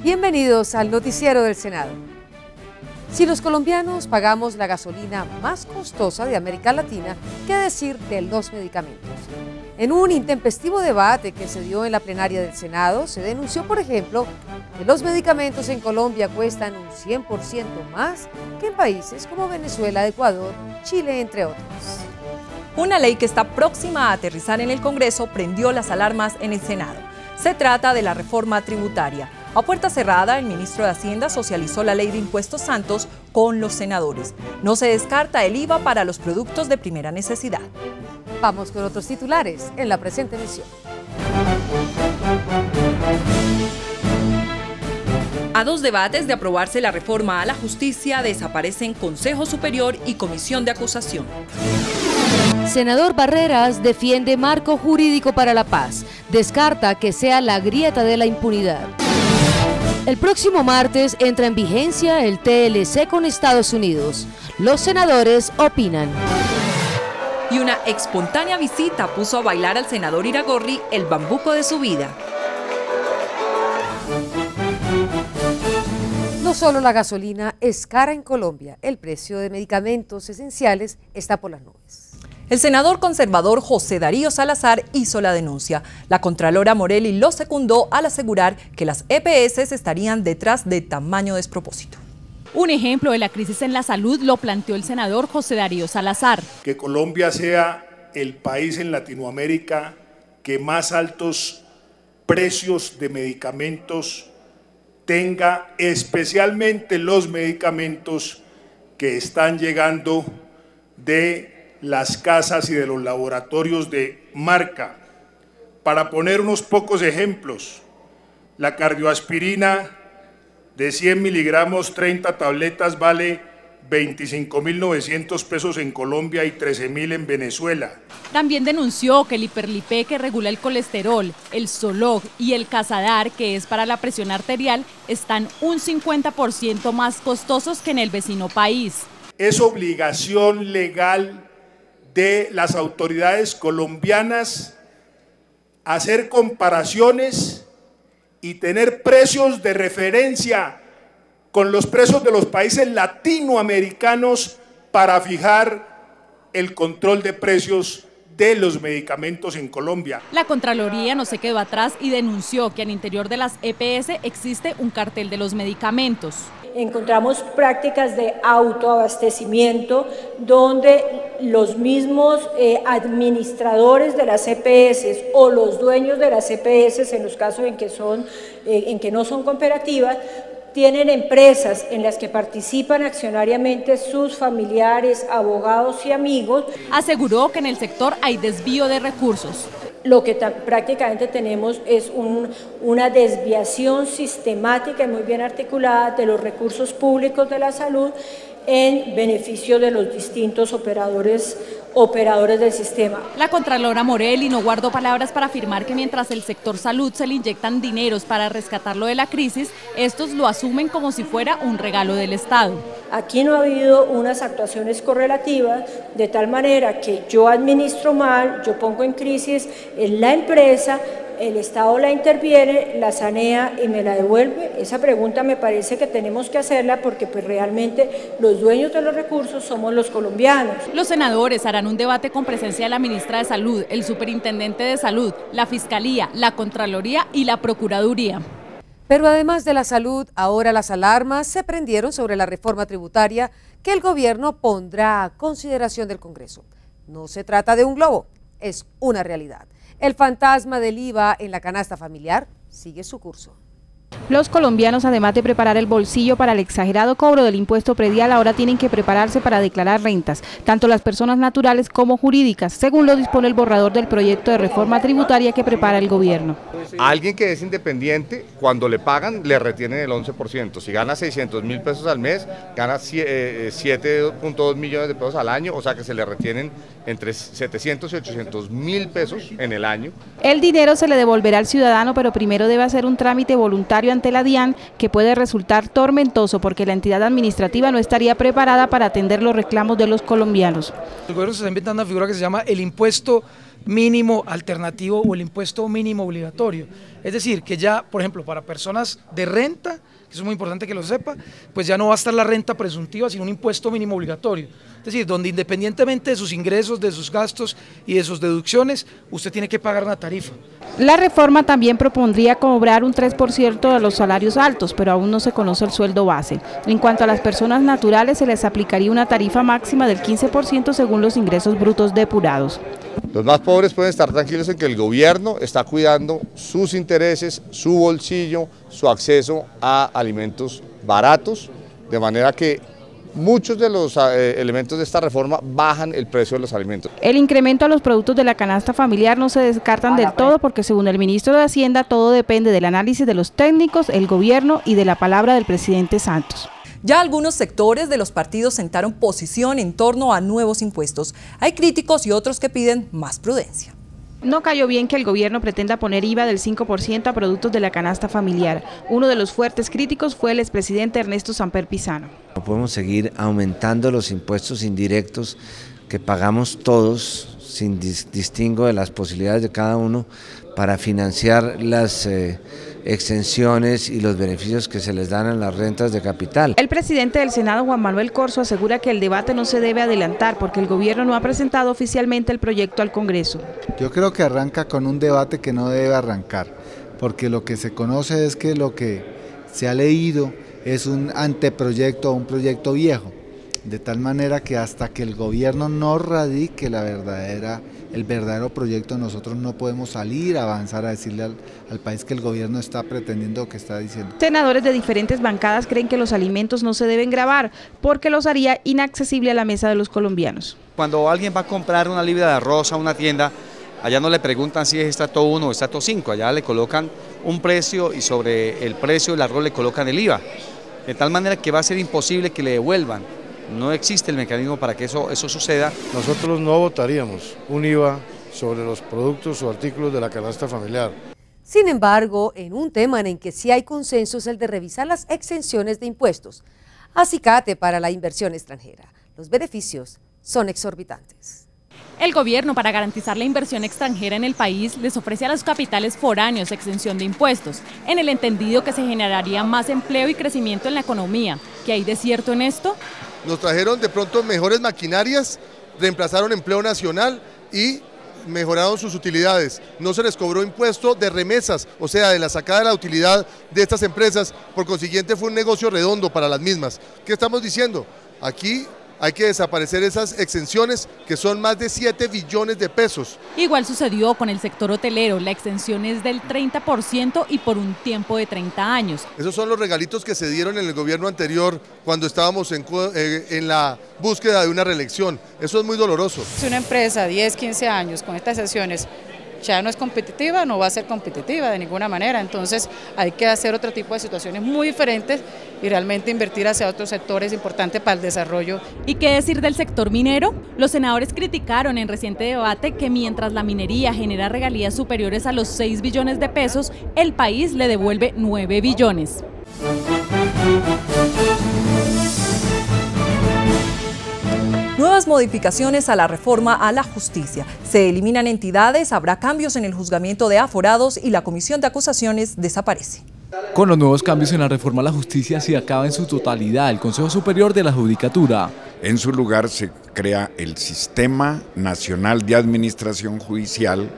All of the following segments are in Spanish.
Bienvenidos al noticiero del Senado. Si los colombianos pagamos la gasolina más costosa de América Latina, ¿qué decir de los medicamentos? En un intempestivo debate que se dio en la plenaria del Senado, se denunció, por ejemplo, que los medicamentos en Colombia cuestan un 100% más que en países como Venezuela, Ecuador, Chile, entre otros. Una ley que está próxima a aterrizar en el Congreso prendió las alarmas en el Senado. Se trata de la reforma tributaria. A puerta cerrada, el ministro de Hacienda socializó la ley de impuestos Santos con los senadores. No se descarta el IVA para los productos de primera necesidad. Vamos con otros titulares en la presente emisión. A 2 debates de aprobarse la reforma a la justicia, desaparecen Consejo Superior y Comisión de Acusación. Senador Barreras defiende marco jurídico para la paz. Descarta que sea la grieta de la impunidad. El próximo martes entra en vigencia el TLC con Estados Unidos. Los senadores opinan. Y una espontánea visita puso a bailar al senador Iragorri el bambuco de su vida. No solo la gasolina es cara en Colombia, el precio de medicamentos esenciales está por las nubes. El senador conservador José Darío Salazar hizo la denuncia. La contralora Morelli lo secundó al asegurar que las EPS estarían detrás de tamaño despropósito. Un ejemplo de la crisis en la salud lo planteó el senador José Darío Salazar. Que Colombia sea el país en Latinoamérica que más altos precios de medicamentos tenga, especialmente los medicamentos que están llegando de las casas y de los laboratorios de marca. Para poner unos pocos ejemplos, la cardioaspirina de 100 miligramos, 30 tabletas, vale 25.900 pesos en Colombia y 13.000 en Venezuela. También denunció que el Hiperlipé, que regula el colesterol, el Zolog y el Casadar, que es para la presión arterial, están un 50% más costosos que en el vecino país. Es obligación legal de las autoridades colombianas hacer comparaciones y tener precios de referencia con los precios de los países latinoamericanos para fijar el control de precios de los medicamentos en Colombia. La Contraloría no se quedó atrás y denunció que al interior de las EPS existe un cartel de los medicamentos. Encontramos prácticas de autoabastecimiento donde los mismos administradores de las EPS o los dueños de las EPS, en los casos en que no son cooperativas, tienen empresas en las que participan accionariamente sus familiares, abogados y amigos. Aseguró que en el sector hay desvío de recursos. Lo que prácticamente tenemos es una desviación sistemática y muy bien articulada de los recursos públicos de la salud en beneficio de los distintos operadores del sistema. La contralora Morelli no guardó palabras para afirmar que mientras el sector salud se le inyectan dineros para rescatarlo de la crisis, estos lo asumen como si fuera un regalo del Estado. Aquí no ha habido unas actuaciones correlativas, de tal manera que yo administro mal, yo pongo en crisis en la empresa, el Estado la interviene, la sanea y me la devuelve. Esa pregunta me parece que tenemos que hacerla porque pues realmente los dueños de los recursos somos los colombianos. Los senadores harán un debate con presencia de la ministra de Salud, el superintendente de Salud, la Fiscalía, la Contraloría y la Procuraduría. Pero además de la salud, ahora las alarmas se prendieron sobre la reforma tributaria que el gobierno pondrá a consideración del Congreso. No se trata de un globo, es una realidad. El fantasma del IVA en la canasta familiar sigue su curso. Los colombianos, además de preparar el bolsillo para el exagerado cobro del impuesto predial, ahora tienen que prepararse para declarar rentas, tanto las personas naturales como jurídicas, según lo dispone el borrador del proyecto de reforma tributaria que prepara el gobierno. A alguien que es independiente, cuando le pagan, le retienen el 11%. Si gana 600.000 pesos al mes, gana 7.2 millones de pesos al año, o sea que se le retienen entre 700 y 800.000 pesos en el año. El dinero se le devolverá al ciudadano, pero primero debe hacer un trámite voluntario ante la DIAN que puede resultar tormentoso porque la entidad administrativa no estaría preparada para atender los reclamos de los colombianos. El gobierno se está inventando una figura que se llama el impuesto mínimo alternativo o el impuesto mínimo obligatorio. Es decir, que ya, por ejemplo, para personas de renta, que eso es muy importante que lo sepa, pues ya no va a estar la renta presuntiva, sino un impuesto mínimo obligatorio. Es decir, donde independientemente de sus ingresos, de sus gastos y de sus deducciones, usted tiene que pagar una tarifa. La reforma también propondría cobrar un 3% de los salarios altos, pero aún no se conoce el sueldo base. En cuanto a las personas naturales, se les aplicaría una tarifa máxima del 15% según los ingresos brutos depurados. Los más pobres pueden estar tranquilos en que el gobierno está cuidando sus intereses, su bolsillo, su acceso a alimentos baratos, de manera que muchos de los elementos de esta reforma bajan el precio de los alimentos. El incremento a los productos de la canasta familiar no se descartan del todo porque según el ministro de Hacienda todo depende del análisis de los técnicos, el gobierno y de la palabra del presidente Santos. Ya algunos sectores de los partidos sentaron posición en torno a nuevos impuestos. Hay críticos y otros que piden más prudencia. No cayó bien que el gobierno pretenda poner IVA del 5% a productos de la canasta familiar. Uno de los fuertes críticos fue el expresidente Ernesto Samper Pizano. No podemos seguir aumentando los impuestos indirectos que pagamos todos sin distingo de las posibilidades de cada uno para financiar las exenciones y los beneficios que se les dan a las rentas de capital. El presidente del Senado, Juan Manuel Corzo, asegura que el debate no se debe adelantar porque el gobierno no ha presentado oficialmente el proyecto al Congreso. Yo creo que arranca con un debate que no debe arrancar, porque lo que se conoce es que lo que se ha leído es un anteproyecto o un proyecto viejo, de tal manera que hasta que el gobierno no radique el verdadero proyecto, nosotros no podemos salir a avanzar a decirle al país que el gobierno está pretendiendo o que está diciendo. Senadores de diferentes bancadas creen que los alimentos no se deben gravar porque los haría inaccesible a la mesa de los colombianos. Cuando alguien va a comprar una libra de arroz a una tienda, allá no le preguntan si es estrato 1 o estrato 5, allá le colocan un precio y sobre el precio del arroz le colocan el IVA, de tal manera que va a ser imposible que le devuelvan. No existe el mecanismo para que eso suceda. Nosotros no votaríamos un IVA sobre los productos o artículos de la canasta familiar. Sin embargo, en un tema en el que sí hay consenso es el de revisar las exenciones de impuestos. Acicate para la inversión extranjera. Los beneficios son exorbitantes. El gobierno, para garantizar la inversión extranjera en el país, les ofrece a los capitales foráneos exención de impuestos, en el entendido que se generaría más empleo y crecimiento en la economía. ¿Qué hay de cierto en esto? Nos trajeron de pronto mejores maquinarias, reemplazaron empleo nacional y mejoraron sus utilidades. No se les cobró impuesto de remesas, o sea, de la sacada de la utilidad de estas empresas, por consiguiente fue un negocio redondo para las mismas. ¿Qué estamos diciendo? Aquí hay que desaparecer esas exenciones que son más de 7 billones de pesos. Igual sucedió con el sector hotelero, la exención es del 30% y por un tiempo de 30 años. Esos son los regalitos que se dieron en el gobierno anterior cuando estábamos en la búsqueda de una reelección. Eso es muy doloroso. Si una empresa 10, 15 años con estas exenciones ya no es competitiva, no va a ser competitiva de ninguna manera, entonces hay que hacer otro tipo de situaciones muy diferentes y realmente invertir hacia otros sectores importantes para el desarrollo. ¿Y qué decir del sector minero? Los senadores criticaron en reciente debate que mientras la minería genera regalías superiores a los 6 billones de pesos, el país le devuelve 9 billones. Nuevas modificaciones a la reforma a la justicia. Se eliminan entidades, habrá cambios en el juzgamiento de aforados y la comisión de acusaciones desaparece. Con los nuevos cambios en la reforma a la justicia se acaba en su totalidad el Consejo Superior de la Judicatura. En su lugar se crea el Sistema Nacional de Administración Judicial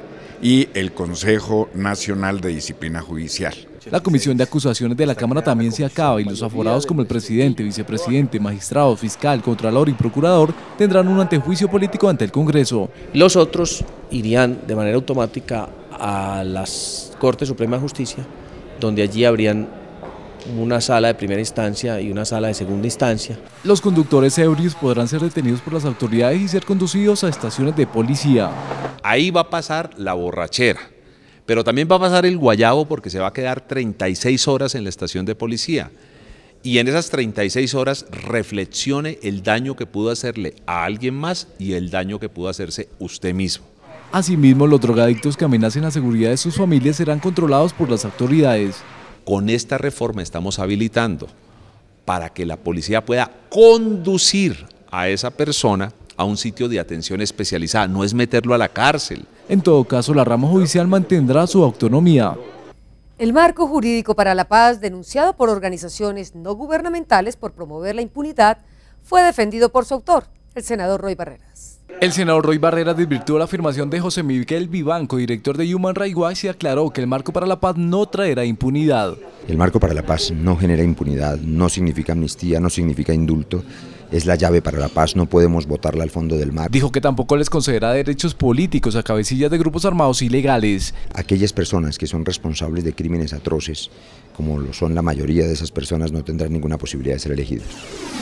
y el Consejo Nacional de Disciplina Judicial. La comisión de acusaciones de la Cámara también se acaba y los aforados como el presidente, vicepresidente, magistrado, fiscal, contralor y procurador tendrán un antejuicio político ante el Congreso. Los otros irían de manera automática a las Cortes Suprema de Justicia, donde allí habrían una sala de primera instancia y una sala de segunda instancia. Los conductores ebrios podrán ser detenidos por las autoridades y ser conducidos a estaciones de policía. Ahí va a pasar la borrachera, pero también va a pasar el guayabo porque se va a quedar 36 horas en la estación de policía. Y en esas 36 horas reflexione el daño que pudo hacerle a alguien más y el daño que pudo hacerse usted mismo. Asimismo, los drogadictos que amenacen la seguridad de sus familias serán controlados por las autoridades. Con esta reforma estamos habilitando para que la policía pueda conducir a esa persona a un sitio de atención especializada, no es meterlo a la cárcel. En todo caso, la rama judicial mantendrá su autonomía. El marco jurídico para la paz, denunciado por organizaciones no gubernamentales por promover la impunidad, fue defendido por su autor, el senador Roy Barreras. El senador Roy Barreras desvirtuó la afirmación de José Miguel Vivanco, director de Human Rights Watch, y aclaró que el marco para la paz no traerá impunidad. El marco para la paz no genera impunidad, no significa amnistía, no significa indulto. Es la llave para la paz, no podemos botarla al fondo del mar. Dijo que tampoco les concederá derechos políticos a cabecillas de grupos armados ilegales. Aquellas personas que son responsables de crímenes atroces, como lo son la mayoría de esas personas, no tendrán ninguna posibilidad de ser elegidos.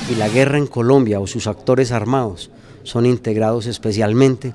Y la guerra en Colombia o sus actores armados son integrados especialmente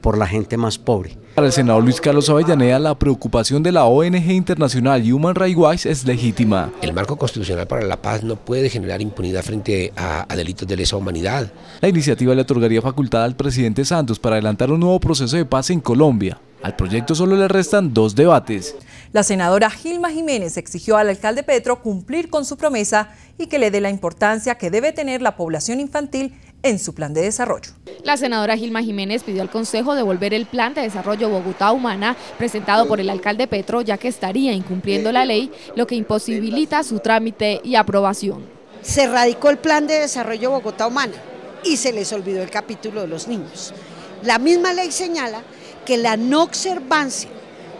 por la gente más pobre. Para el senador Luis Carlos Avellaneda, la preocupación de la ONG internacional Human Rights Watch es legítima. El marco constitucional para la paz no puede generar impunidad frente a delitos de lesa humanidad. La iniciativa le otorgaría facultad al presidente Santos para adelantar un nuevo proceso de paz en Colombia. Al proyecto solo le restan 2 debates. La senadora Gilma Jiménez exigió al alcalde Petro cumplir con su promesa y que le dé la importancia que debe tener la población infantil en su plan de desarrollo. La senadora Gilma Jiménez pidió al Consejo devolver el plan de desarrollo Bogotá Humana presentado por el alcalde Petro, ya que estaría incumpliendo la ley, lo que imposibilita su trámite y aprobación. Se radicó el plan de desarrollo Bogotá Humana y se les olvidó el capítulo de los niños. La misma ley señala que la no observancia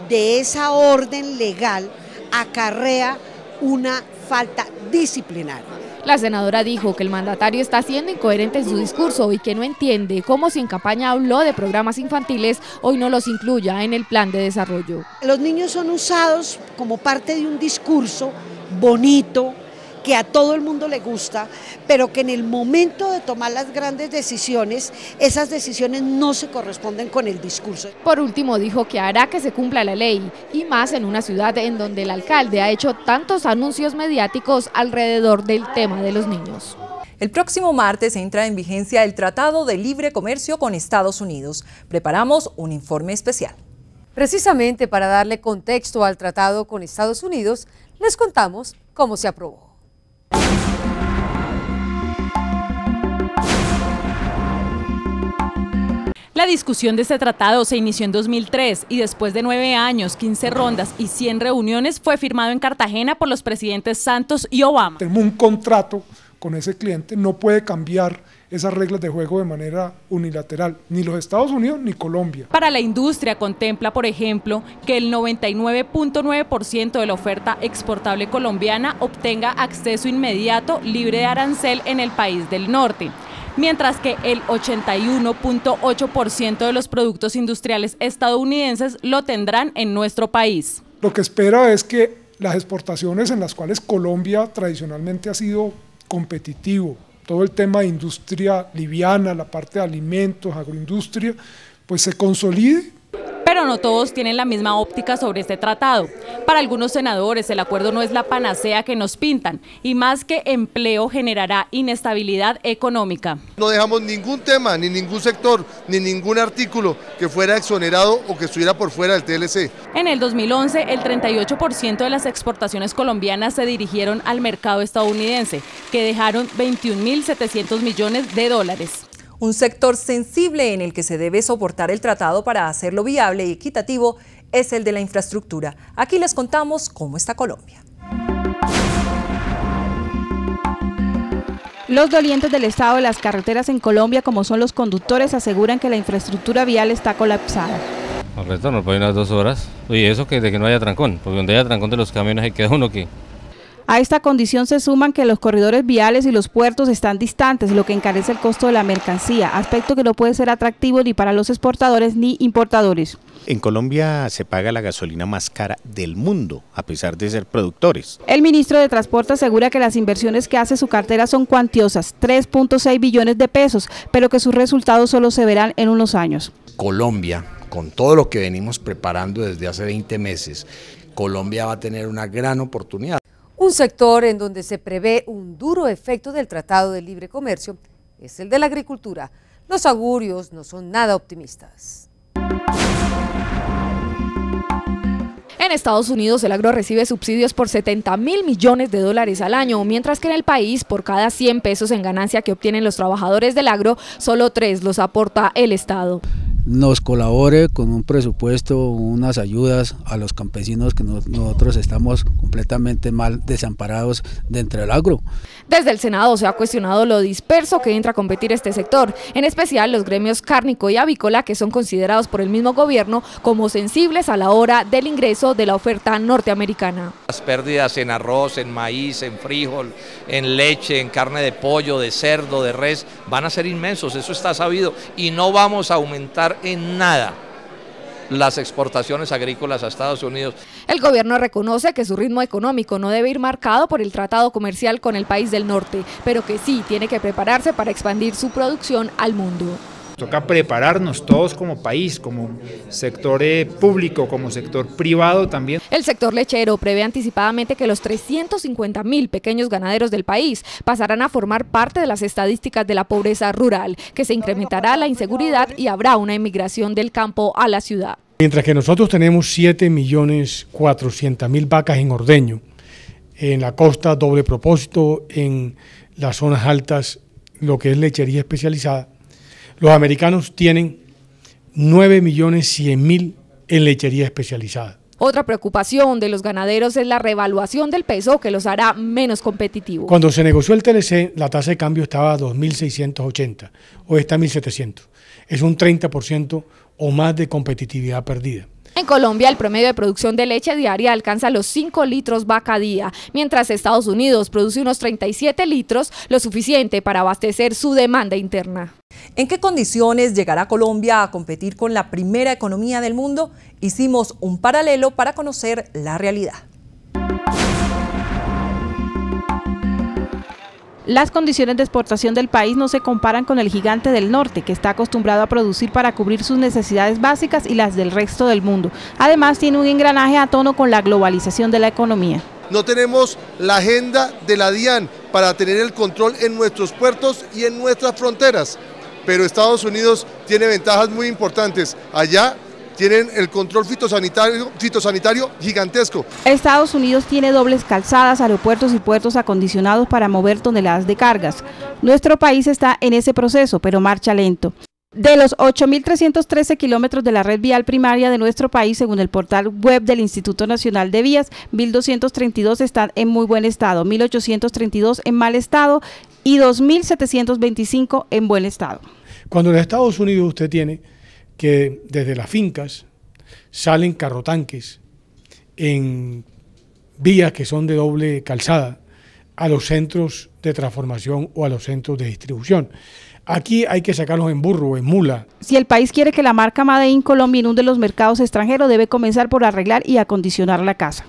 de esa orden legal acarrea una falta disciplinaria. La senadora dijo que el mandatario está siendo incoherente en su discurso y que no entiende cómo si en campaña habló de programas infantiles, hoy no los incluya en el plan de desarrollo. Los niños son usados como parte de un discurso bonito, que a todo el mundo le gusta, pero que en el momento de tomar las grandes decisiones, esas decisiones no se corresponden con el discurso. Por último, dijo que hará que se cumpla la ley, y más en una ciudad en donde el alcalde ha hecho tantos anuncios mediáticos alrededor del tema de los niños. El próximo martes entra en vigencia el Tratado de Libre Comercio con Estados Unidos. Preparamos un informe especial. Precisamente para darle contexto al tratado con Estados Unidos, les contamos cómo se aprobó. La discusión de este tratado se inició en 2003 y después de 9 años, 15 rondas y 100 reuniones fue firmado en Cartagena por los presidentes Santos y Obama. Tenemos un contrato con ese cliente, no puede cambiar esas reglas de juego de manera unilateral, ni los Estados Unidos ni Colombia. Para la industria contempla, por ejemplo, que el 99.9% de la oferta exportable colombiana obtenga acceso inmediato libre de arancel en el país del norte, mientras que el 81.8% de los productos industriales estadounidenses lo tendrán en nuestro país. Lo que espera es que las exportaciones en las cuales Colombia tradicionalmente ha sido competitivo, todo el tema de industria liviana, la parte de alimentos, agroindustria, pues se consolide. Pero no todos tienen la misma óptica sobre este tratado. Para algunos senadores el acuerdo no es la panacea que nos pintan y más que empleo generará inestabilidad económica. No dejamos ningún tema, ni ningún sector, ni ningún artículo que fuera exonerado o que estuviera por fuera del TLC. En el 2011 el 38% de las exportaciones colombianas se dirigieron al mercado estadounidense, que dejaron 21.700 millones de dólares. Un sector sensible en el que se debe soportar el tratado para hacerlo viable y equitativo es el de la infraestructura. Aquí les contamos cómo está Colombia. Los dolientes del estado de las carreteras en Colombia, como son los conductores, aseguran que la infraestructura vial está colapsada. Al retorno, por unas 2 horas. Y eso que de que no haya trancón, porque donde haya trancón de los camiones ahí queda uno que... A esta condición se suman que los corredores viales y los puertos están distantes, lo que encarece el costo de la mercancía, aspecto que no puede ser atractivo ni para los exportadores ni importadores. En Colombia se paga la gasolina más cara del mundo, a pesar de ser productores. El ministro de Transporte asegura que las inversiones que hace su cartera son cuantiosas, 3.6 billones de pesos, pero que sus resultados solo se verán en unos años. Colombia, con todo lo que venimos preparando desde hace 20 meses, Colombia va a tener una gran oportunidad. Un sector en donde se prevé un duro efecto del Tratado de Libre Comercio es el de la agricultura. Los augurios no son nada optimistas. En Estados Unidos el agro recibe subsidios por $70.000 millones al año, mientras que en el país por cada 100 pesos en ganancia que obtienen los trabajadores del agro, solo 3 los aporta el Estado. Nos colabore con un presupuesto, unas ayudas a los campesinos que nosotros estamos completamente mal desamparados dentro del agro. Desde el Senado se ha cuestionado lo disperso que entra a competir este sector, en especial los gremios cárnico y avícola, que son considerados por el mismo gobierno como sensibles a la hora del ingreso de la oferta norteamericana. Las pérdidas en arroz, en maíz, en frijol, en leche, en carne de pollo, de cerdo, de res, van a ser inmensos, eso está sabido, y no vamos a aumentar en nada las exportaciones agrícolas a Estados Unidos. El gobierno reconoce que su ritmo económico no debe ir marcado por el tratado comercial con el país del norte, pero que sí tiene que prepararse para expandir su producción al mundo. Toca prepararnos todos como país, como sector público, como sector privado también. El sector lechero prevé anticipadamente que los 350.000 pequeños ganaderos del país pasarán a formar parte de las estadísticas de la pobreza rural, que se incrementará la inseguridad y habrá una emigración del campo a la ciudad. Mientras que nosotros tenemos 7.400.000 vacas en ordeño, en la costa doble propósito, en las zonas altas, lo que es lechería especializada, los americanos tienen 9.100.000 en lechería especializada. Otra preocupación de los ganaderos es la revaluación del peso, que los hará menos competitivos. Cuando se negoció el TLC, la tasa de cambio estaba a 2.680, hoy está a 1.700. Es un 30% o más de competitividad perdida. En Colombia, el promedio de producción de leche diaria alcanza los 5 litros vaca día, mientras Estados Unidos produce unos 37 litros, lo suficiente para abastecer su demanda interna. ¿En qué condiciones llegará Colombia a competir con la primera economía del mundo? Hicimos un paralelo para conocer la realidad. Las condiciones de exportación del país no se comparan con el gigante del norte, que está acostumbrado a producir para cubrir sus necesidades básicas y las del resto del mundo. Además, tiene un engranaje a tono con la globalización de la economía. No tenemos la agenda de la DIAN para tener el control en nuestros puertos y en nuestras fronteras, pero Estados Unidos tiene ventajas muy importantes. Allá tienen el control fitosanitario gigantesco. Estados Unidos tiene dobles calzadas, aeropuertos y puertos acondicionados para mover toneladas de cargas. Nuestro país está en ese proceso, pero marcha lento. De los 8.313 kilómetros de la red vial primaria de nuestro país, según el portal web del Instituto Nacional de Vías, 1.232 están en muy buen estado, 1.832 en mal estado y 2.725 en buen estado. Cuando en Estados Unidos usted tiene que desde las fincas salen carrotanques en vías que son de doble calzada a los centros de transformación o a los centros de distribución. Aquí hay que sacarlos en burro o en mula. Si el país quiere que la marca Made in Colombia inunde los mercados extranjeros, debe comenzar por arreglar y acondicionar la casa.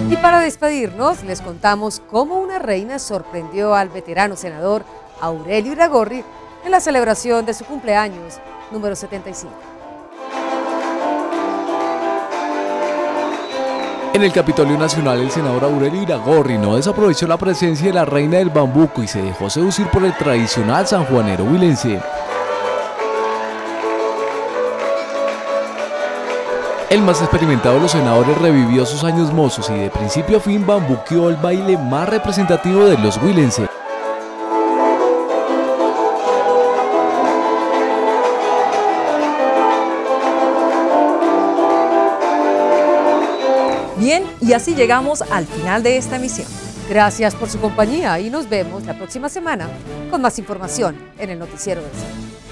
Y para despedirnos, les contamos cómo una reina sorprendió al veterano senador Aurelio Iragorri en la celebración de su cumpleaños número 75. En el Capitolio Nacional, el senador Aurelio Iragorri no desaprovechó la presencia de la reina del bambuco y se dejó seducir por el tradicional sanjuanero huilense. El más experimentado de los senadores revivió sus años mozos y de principio a fin bambuqueó el baile más representativo de los huilenses. Bien, y así llegamos al final de esta emisión. Gracias por su compañía y nos vemos la próxima semana con más información en el Noticiero del Centro.